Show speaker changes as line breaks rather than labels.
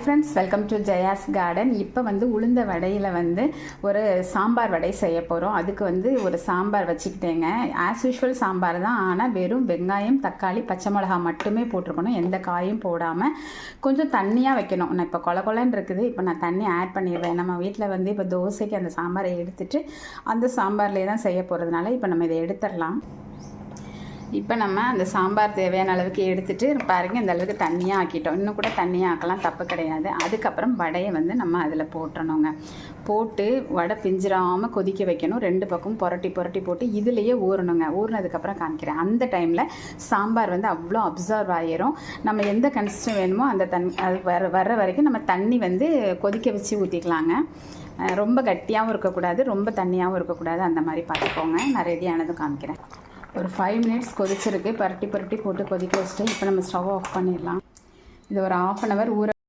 Friends, welcome to Jaya's garden. இப்போ உளுந்த வடையில் ஒரு சாம்பார் வடை செய்ய போகிறோம். அதுக்கு ஒரு சாம்பார் வச்சுக்கிட்டேங்க. ஆஸ் யூஷுவல் சாம்பார் தான், ஆனால் வெறும் வெங்காயம், தக்காளி, பச்சை மிளகா மட்டுமே போட்டிருக்கணும். எந்த காயும் போடாமல் கொஞ்சம் தண்ணியாக வைக்கணும். நான் இப்போ கொல கொலன்னு இருக்குது. இப்போ நான் தண்ணி ஆட் பண்ணிடுவேன். நம்ம வீட்டில் இப்போ தோசைக்கு அந்த சாம்பாரை எடுத்துட்டு அந்த சாம்பார்லேயே தான் செய்ய போகிறதுனால இப்போ நம்ம இதை எடுத்துடலாம். இப்போ நம்ம அந்த சாம்பார் தேவையான அளவுக்கு எடுத்துகிட்டு பாருங்கள், இந்த அளவுக்கு தண்ணியாக ஆக்கிட்டோம். இன்னும் கூட தண்ணியாக ஆக்கலாம், தப்பு கிடையாது. அதுக்கப்புறம் வடையை நம்ம அதில் போட்டுறணுங்க. போட்டு வடை பிஞ்சிராமல் கொதிக்க வைக்கணும். 2 பக்கம் புரட்டி போட்டு இதுலேயே ஊறணுங்க. ஊறினதுக்கப்புறம் காமிக்கிறேன். அந்த டைமில் சாம்பார் அவ்வளோ அப்சர்வ் ஆகிரும். நம்ம எந்த கன்சிஸ்டன் வேணுமோ அந்த அது வர்ற வரைக்கும் நம்ம தண்ணி கொதிக்க வச்சு ஊற்றிக்கலாங்க. ரொம்ப கட்டியாகவும் இருக்கக்கூடாது, ரொம்ப தண்ணியாகவும் இருக்கக்கூடாது. அந்த மாதிரி பார்த்துக்கோங்க. நான் ரெடியானதும் காமிக்கிறேன். ஒரு 5 மினிட்ஸ் கொதிச்சிருக்கு. புரட்டி போட்டு கொதிக்க வச்சுட்டு இப்போ நம்ம ஸ்டவ் ஆஃப் பண்ணிடலாம். இது ஒரு 1/2 அன் ஹவர் ஊற